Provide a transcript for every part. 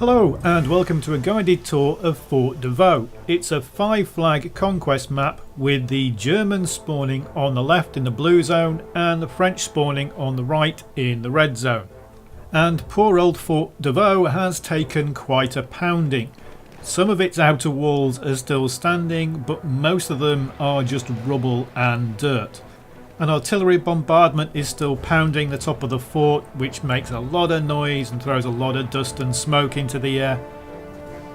Hello and welcome to a guided tour of Fort de Vaux. It's a 5-flag conquest map with the Germans spawning on the left in the blue zone and the French spawning on the right in the red zone. And poor old Fort de Vaux has taken quite a pounding. Some of its outer walls are still standing, but most of them are just rubble and dirt. An artillery bombardment is still pounding the top of the fort, which makes a lot of noise and throws a lot of dust and smoke into the air.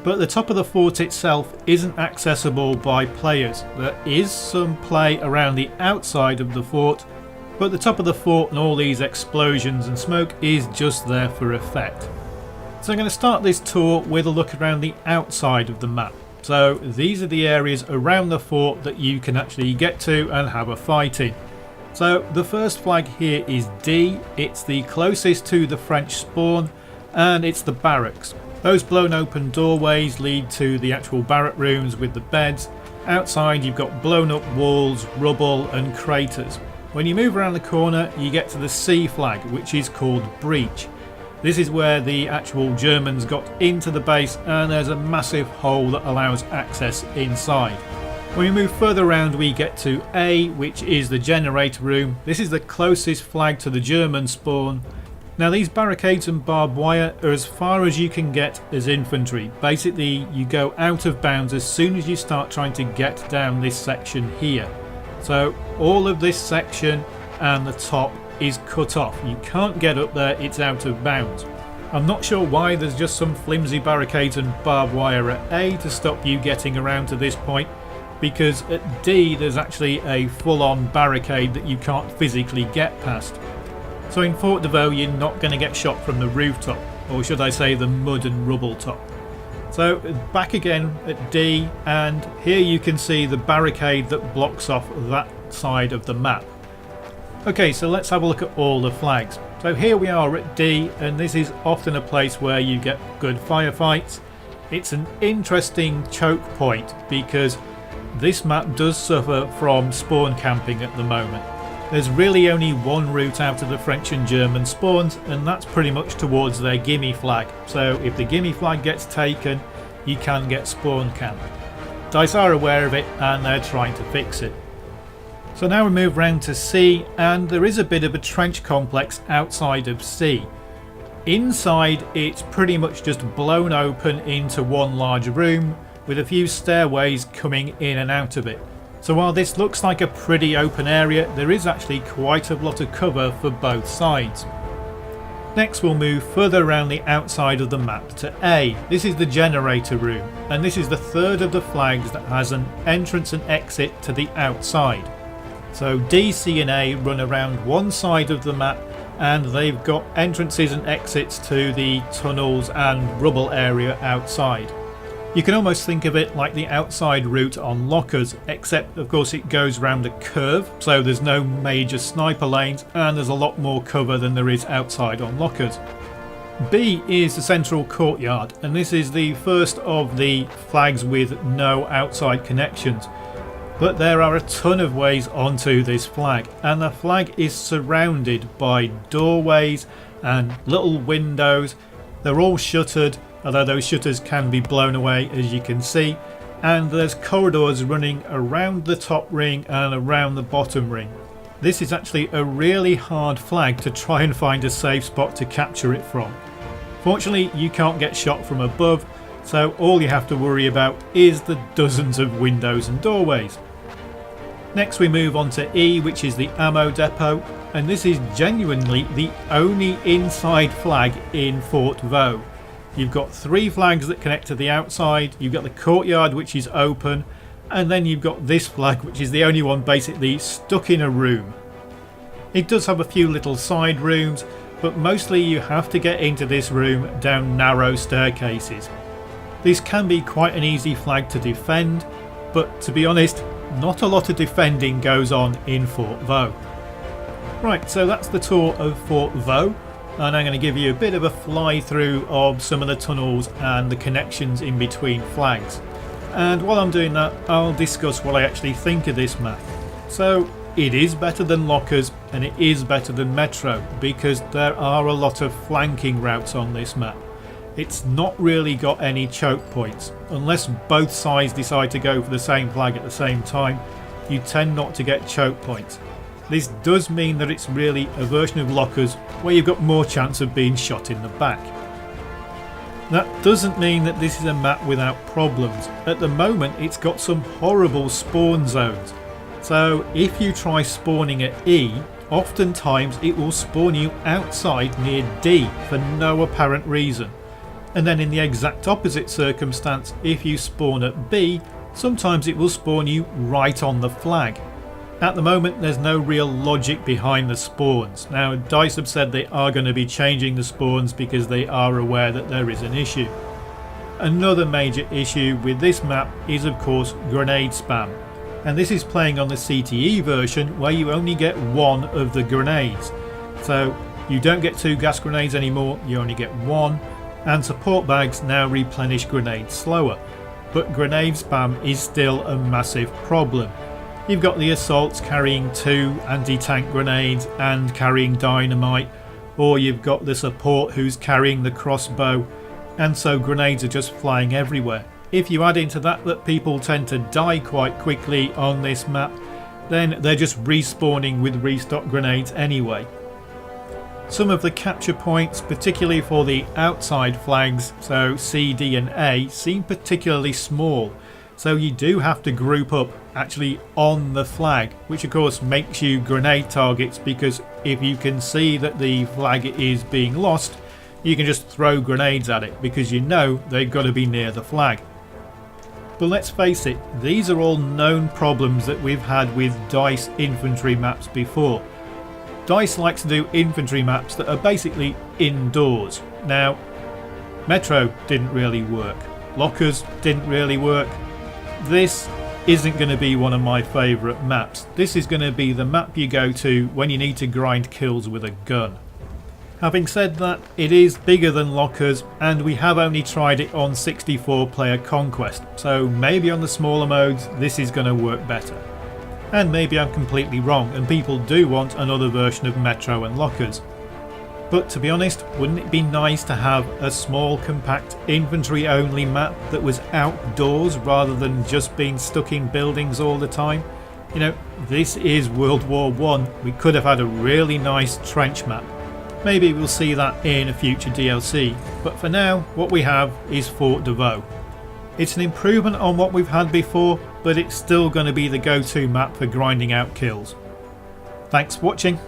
But the top of the fort itself isn't accessible by players. There is some play around the outside of the fort, but the top of the fort and all these explosions and smoke is just there for effect. So I'm going to start this tour with a look around the outside of the map. So these are the areas around the fort that you can actually get to and have a fight in. So the first flag here is D, it's the closest to the French spawn and it's the barracks. Those blown open doorways lead to the actual barrack rooms with the beds. Outside you've got blown up walls, rubble and craters. When you move around the corner you get to the C flag, which is called Breach. This is where the actual Germans got into the base and there's a massive hole that allows access inside. When we move further around we get to A, which is the generator room. This is the closest flag to the German spawn. Now these barricades and barbed wire are as far as you can get as infantry. Basically you go out of bounds as soon as you start trying to get down this section here. So all of this section and the top is cut off. You can't get up there, it's out of bounds. I'm not sure why there's just some flimsy barricades and barbed wire at A to stop you getting around to this point, because at D there's actually a full-on barricade that you can't physically get past. So in Fort de Vaux you're not going to get shot from the rooftop, or should I say the mud and rubble top. So back again at D, and here you can see the barricade that blocks off that side of the map. Okay, so let's have a look at all the flags. So here we are at D, and this is often a place where you get good firefights. It's an interesting choke point because this map does suffer from spawn camping at the moment. There's really only one route out of the French and German spawns, and that's pretty much towards their gimme flag. So if the gimme flag gets taken, you can get spawn camped. DICE are aware of it and they're trying to fix it. So now we move round to C, and there is a bit of a trench complex outside of C. Inside it's pretty much just blown open into one large room, with a few stairways coming in and out of it. So while this looks like a pretty open area, there is actually quite a lot of cover for both sides. Next we'll move further around the outside of the map to A. This is the generator room, and this is the third of the flags that has an entrance and exit to the outside. So D, C and A run around one side of the map, and they've got entrances and exits to the tunnels and rubble area outside. You can almost think of it like the outside route on lockers, except of course it goes round a curve, so there's no major sniper lanes and there's a lot more cover than there is outside on lockers. B is the central courtyard, and this is the first of the flags with no outside connections. But there are a ton of ways onto this flag, and the flag is surrounded by doorways and little windows. They're all shuttered, although those shutters can be blown away as you can see, and there's corridors running around the top ring and around the bottom ring. This is actually a really hard flag to try and find a safe spot to capture it from. Fortunately you can't get shot from above, so all you have to worry about is the dozens of windows and doorways. Next we move on to E, which is the ammo depot, and this is genuinely the only inside flag in Fort Vaux. You've got 3 flags that connect to the outside, you've got the courtyard which is open, and then you've got this flag which is the only one basically stuck in a room. It does have a few little side rooms, but mostly you have to get into this room down narrow staircases. This can be quite an easy flag to defend, but to be honest, not a lot of defending goes on in Fort Vaux. Right, so that's the tour of Fort Vaux, and I'm going to give you a bit of a fly through of some of the tunnels and the connections in between flags. And while I'm doing that, I'll discuss what I actually think of this map. So it is better than lockers and it is better than Metro because there are a lot of flanking routes on this map. it's not really got any choke points. Unless both sides decide to go for the same flag at the same time, you tend not to get choke points. This does mean that it's really a version of Lockers where you've got more chance of being shot in the back. That doesn't mean that this is a map without problems. At the moment it's got some horrible spawn zones. So if you try spawning at E, oftentimes it will spawn you outside near D for no apparent reason. And then in the exact opposite circumstance, if you spawn at B, sometimes it will spawn you right on the flag. At the moment there's no real logic behind the spawns. Now DICE have said they are going to be changing the spawns because they are aware that there is an issue. Another major issue with this map is of course grenade spam. And this is playing on the CTE version where you only get one of the grenades. So you don't get 2 gas grenades anymore, you only get 1, and support bags now replenish grenades slower. But grenade spam is still a massive problem. You've got the assaults carrying 2 anti-tank grenades and carrying dynamite, or you've got the support who's carrying the crossbow, and so grenades are just flying everywhere. If you add into that people tend to die quite quickly on this map, then they're just respawning with restock grenades anyway. Some of the capture points, particularly for the outside flags, so C, D and A, seem particularly small. So you do have to group up actually on the flag, which of course makes you grenade targets, because if you can see that the flag is being lost, you can just throw grenades at it because you know they've got to be near the flag. But let's face it, these are all known problems that we've had with DICE infantry maps before. DICE likes to do infantry maps that are basically indoors. Now, Metro didn't really work, Lockers didn't really work. This isn't going to be one of my favourite maps. This is going to be the map you go to when you need to grind kills with a gun. Having said that, it is bigger than Lockers and we have only tried it on 64 player Conquest, so maybe on the smaller modes this is going to work better. And maybe I'm completely wrong and people do want another version of Metro and Lockers. But to be honest, wouldn't it be nice to have a small compact infantry only map that was outdoors rather than just being stuck in buildings all the time? You know, this is World War I. We could have had a really nice trench map. Maybe we'll see that in a future DLC, but for now what we have is Fort de Vaux. It's an improvement on what we've had before, but it's still going to be the go-to map for grinding out kills. Thanks for watching.